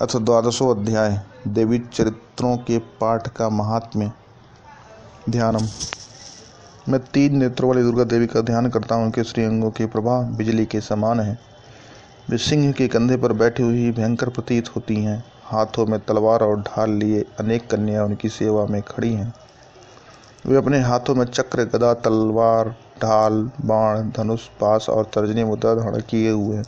अथ द्वादशो अध्याय देवी चरित्रों के पाठ का महात्म्य। ध्यानम। मैं 3 नेत्रों वाली दुर्गा देवी का ध्यान करता हूँ। उनके श्रीअंगों की प्रभा बिजली के समान है। वे सिंह के कंधे पर बैठी हुई भयंकर प्रतीत होती हैं। हाथों में तलवार और ढाल लिए अनेक कन्याएं उनकी सेवा में खड़ी हैं। वे अपने हाथों में चक्र, गदा, तलवार, ढाल, बाण, धनुष, पास और तर्जनी मुद्रा धारण किए हुए हैं।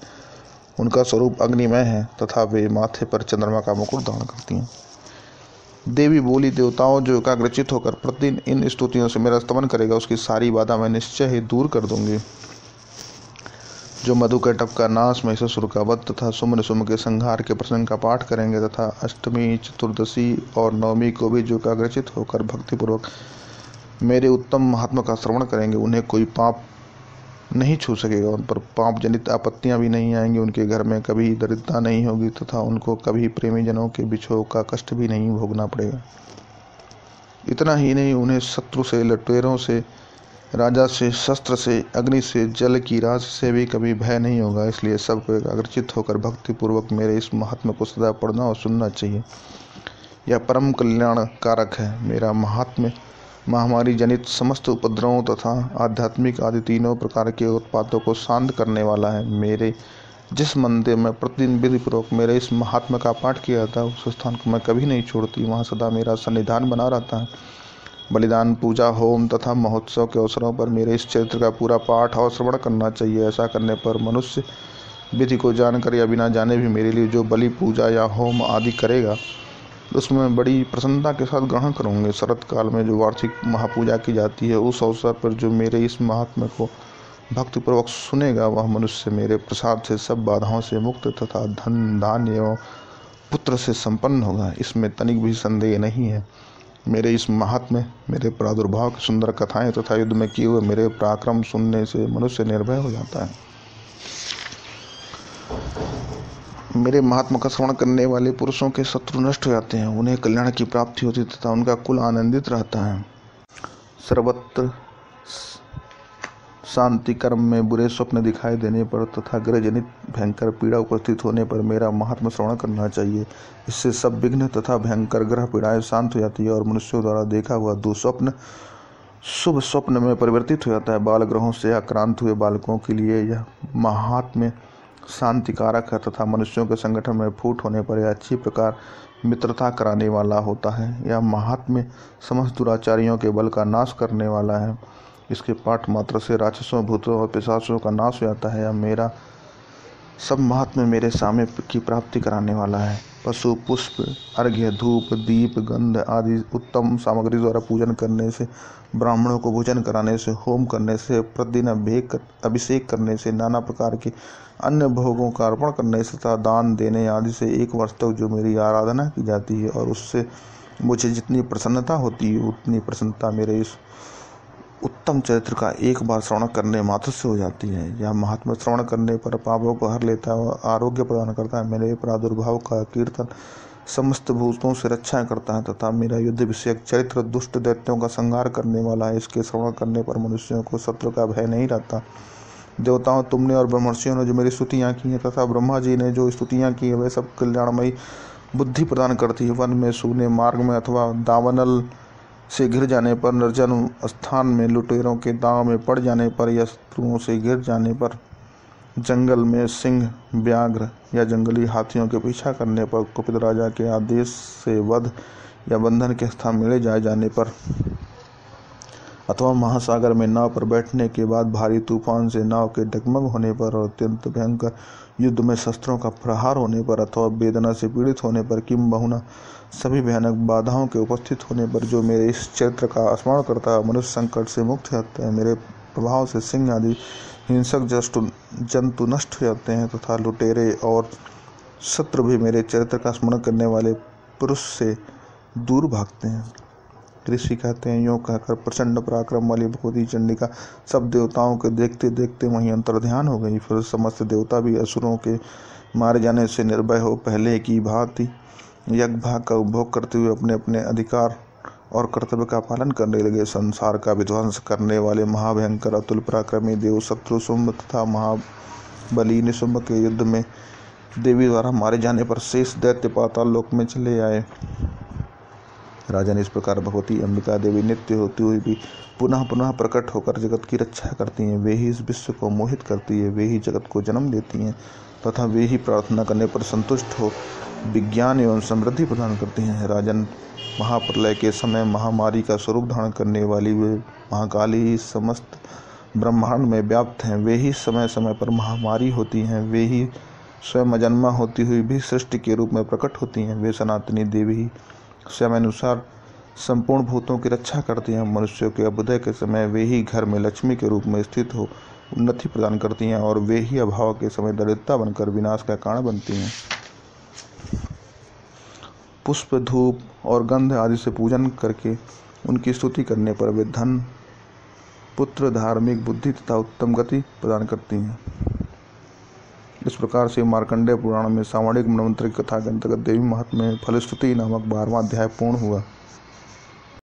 उनका स्वरूप अग्निमय है तथा वे माथे पर चंद्रमा का मुकुट धारण करती हैं। देवी बोली, देवताओं, जो एकाग्रचित होकर प्रतिदिन इन स्तुतियों से मेरा स्तमन करेगा, उसकी सारी बाधा मैं निश्चय ही दूर कर दूंगी। जो मधु के टप का नाश, महिषासुर का वध तथा सुम्न के संहार के प्रसंग का पाठ करेंगे तथा अष्टमी, चतुर्दशी और नवमी को भी जो एकाग्रचित होकर भक्तिपूर्वक मेरे उत्तम महात्मा का श्रवण करेंगे, उन्हें कोई पाप नहीं छू सकेगा। उन पर पाप जनित आपत्तियां भी नहीं आएंगी। उनके घर में कभी दरिद्रता नहीं होगी तथा उनको कभी प्रेमी जनों के बिछोह का कष्ट भी नहीं भोगना पड़ेगा। इतना ही नहीं, उन्हें शत्रु से, लुटेरों से, राजा से, शस्त्र से, अग्नि से, जल की राशि से भी कभी भय नहीं होगा। इसलिए सबको एकाग्रचित होकर भक्तिपूर्वक मेरे इस महात्मा को सदा पढ़ना और सुनना चाहिए। यह परम कल्याण कारक है। मेरा महात्म्य महामारी जनित समस्त उपद्रवों तथा आध्यात्मिक आदि तीनों प्रकार के उत्पातों को शांत करने वाला है। मेरे जिस मंदिर में प्रतिदिन विधिपूर्वक मेरे इस महात्मा का पाठ किया जाता है, उस स्थान को मैं कभी नहीं छोड़ती। वहाँ सदा मेरा सन्निधान बना रहता है। बलिदान, पूजा, होम तथा महोत्सव के अवसरों पर मेरे इस चरित्र का पूरा पाठ और श्रवण करना चाहिए। ऐसा करने पर मनुष्य विधि को जानकर या बिना जाने भी मेरे लिए जो बलि, पूजा या होम आदि करेगा, उसमें मैं बड़ी प्रसन्नता के साथ ग्रहण करूँगी। शरत काल में जो वार्षिक महापूजा की जाती है, उस अवसर पर जो मेरे इस महात्म्य को भक्तिपूर्वक सुनेगा, वह मनुष्य मेरे प्रसाद से सब बाधाओं से मुक्त तथा धन, धान्य एवं पुत्र से संपन्न होगा। इसमें तनिक भी संदेह नहीं है। मेरे इस महात्म्य, मेरे प्रादुर्भाव की सुंदर कथाएं तथा युद्ध में किए हुए मेरे पराक्रम सुनने से मनुष्य निर्भय हो जाता है। मेरे महात्मा का श्रवण करने वाले पुरुषों के शत्रु नष्ट हो जाते हैं। उन्हें कल्याण की प्राप्ति होती तथा उनका कुल आनंदित रहता है। सर्वत्र शांति कर्म में बुरे स्वप्न दिखाई देने पर तथा ग्रहजनित भयंकर पीड़ा उपस्थित होने पर मेरा महात्मा श्रवण करना चाहिए। इससे सब विघ्न तथा भयंकर ग्रह पीड़ाएं शांत हो जाती है और मनुष्यों द्वारा देखा हुआ दुस्वप्न शुभ स्वप्न में परिवर्तित हो जाता है। बाल ग्रहों से आक्रांत हुए बालकों के लिए यह महात्म्य शांति कारक है तथा मनुष्यों के संगठन में फूट होने पर यह अच्छी प्रकार मित्रता कराने वाला होता है। यह महात्म्य समस्त दुराचारियों के बल का नाश करने वाला है। इसके पाठ मात्र से राक्षसों, भूतों और पिशाचों का नाश हो जाता है। यह मेरा सब महात्म्य मेरे साम्य की प्राप्ति कराने वाला है। पशु, पुष्प, अर्घ्य, धूप, दीप, गंध आदि उत्तम सामग्री द्वारा पूजन करने से, ब्राह्मणों को भोजन कराने से, होम करने से, प्रतिदिन अभिषेक करने से, नाना प्रकार के अन्य भोगों का अर्पण करने से तथा दान देने आदि से 1 वर्ष तक जो मेरी आराधना की जाती है और उससे मुझे जितनी प्रसन्नता होती है, उतनी प्रसन्नता मेरे इस उत्तम चरित्र का एक बार श्रवण करने मात्र से हो जाती है। यह महात्मा श्रवण करने पर पापों को हर लेता है और आरोग्य प्रदान करता है। मेरे प्रादुर्भाव का कीर्तन समस्त भूतों से रक्षा करता है तथा मेरा युद्ध विषयक चरित्र दुष्ट दैत्यों का संहार करने वाला है। इसके श्रवण करने पर मनुष्यों को शत्रु का भय नहीं रहता। देवताओं, तुमने और ब्रह्मर्षियों ने जो मेरी स्तुतियाँ की हैं तथा ब्रह्मा जी ने जो स्तुतियाँ की हैं, वह सब कल्याणमयी बुद्धि प्रदान करती है। वन में, सूने मार्ग में अथवा दावानल से घिर जाने पर, निर्जन स्थान में लुटेरों के दांव में पड़ जाने पर या शत्रुओं से घिर जाने पर, जंगल में सिंह, व्याघ्र या जंगली हाथियों के पीछा करने पर, कुपित राजा के आदेश से वध या बंधन के स्थान में ले जाए जाने पर, अथवा महासागर में नाव पर बैठने के बाद भारी तूफान से नाव के डगमग होने पर और अत्यंत भयंकर युद्ध में शस्त्रों का प्रहार होने पर अथवा वेदना से पीड़ित होने पर, किंबहुना सभी भयानक बाधाओं के उपस्थित होने पर जो मेरे इस चरित्र का स्मरण करता है, मनुष्य संकट से मुक्त हो जाते हैं। मेरे प्रभाव से सिंह आदि हिंसक जंतु नष्ट हो जाते हैं तथा लुटेरे और शत्रु भी मेरे चरित्र का स्मरण करने वाले पुरुष से दूर भागते हैं। ऋषि कहते हैं, यों कहकर प्रचंड पराक्रम वाली भगवती चंडिका सब देवताओं के देखते देखते वहीं अंतर्ध्यान हो गई। फिर समस्त देवता भी असुरों के मारे जाने से निर्भय हो पहले की भांति यज्ञ भाग का उपभोग करते हुए अपने अपने अधिकार और कर्तव्य का पालन करने लगे। संसार का विध्वंस करने वाले महाभयंकर अतुल पराक्रमी देव शत्रु शुंभ तथा महाबली निशुंभ के युद्ध में देवी द्वारा मारे जाने पर शेष दैत्य पाताल लोक में चले आए। राजन, इस प्रकार भगवती अंबिका देवी नित्य होती हुई भी पुनः पुनः प्रकट होकर जगत की रक्षा करती हैं। वे ही इस विश्व को मोहित करती है, वे ही जगत को जन्म देती हैं तथा वे ही प्रार्थना करने पर संतुष्ट हो विज्ञान एवं समृद्धि प्रदान करती हैं। राजन, महाप्रलय के समय महामारी का स्वरूप धारण करने वाली वे महाकाली ही समस्त ब्रह्मांड में व्याप्त हैं। वे ही समय समय पर महामारी होती हैं, वे ही स्वयं अजन्मा होती हुई भी सृष्टि के रूप में प्रकट होती हैं। वे सनातनी देवी ही स्वयं अनुसार संपूर्ण भूतों की रक्षा करती हैं। मनुष्यों के अभ्युदय के समय वे ही घर में लक्ष्मी के रूप में स्थित हो उन्नति प्रदान करती हैं और वे ही अभाव के समय दरिद्रता बनकर विनाश का कारण बनती हैं। पुष्प, धूप और गंध आदि से पूजन करके उनकी स्तुति करने पर वे धन, पुत्र, धार्मिक बुद्धि तथा उत्तम गति प्रदान करती हैं। इस प्रकार से मार्कंडेय पुराण में सावर्णिक मनवंतर की कथा के अंतर्गत देवी महात्म्य में फलश्रुति नामक 12वां अध्याय पूर्ण हुआ।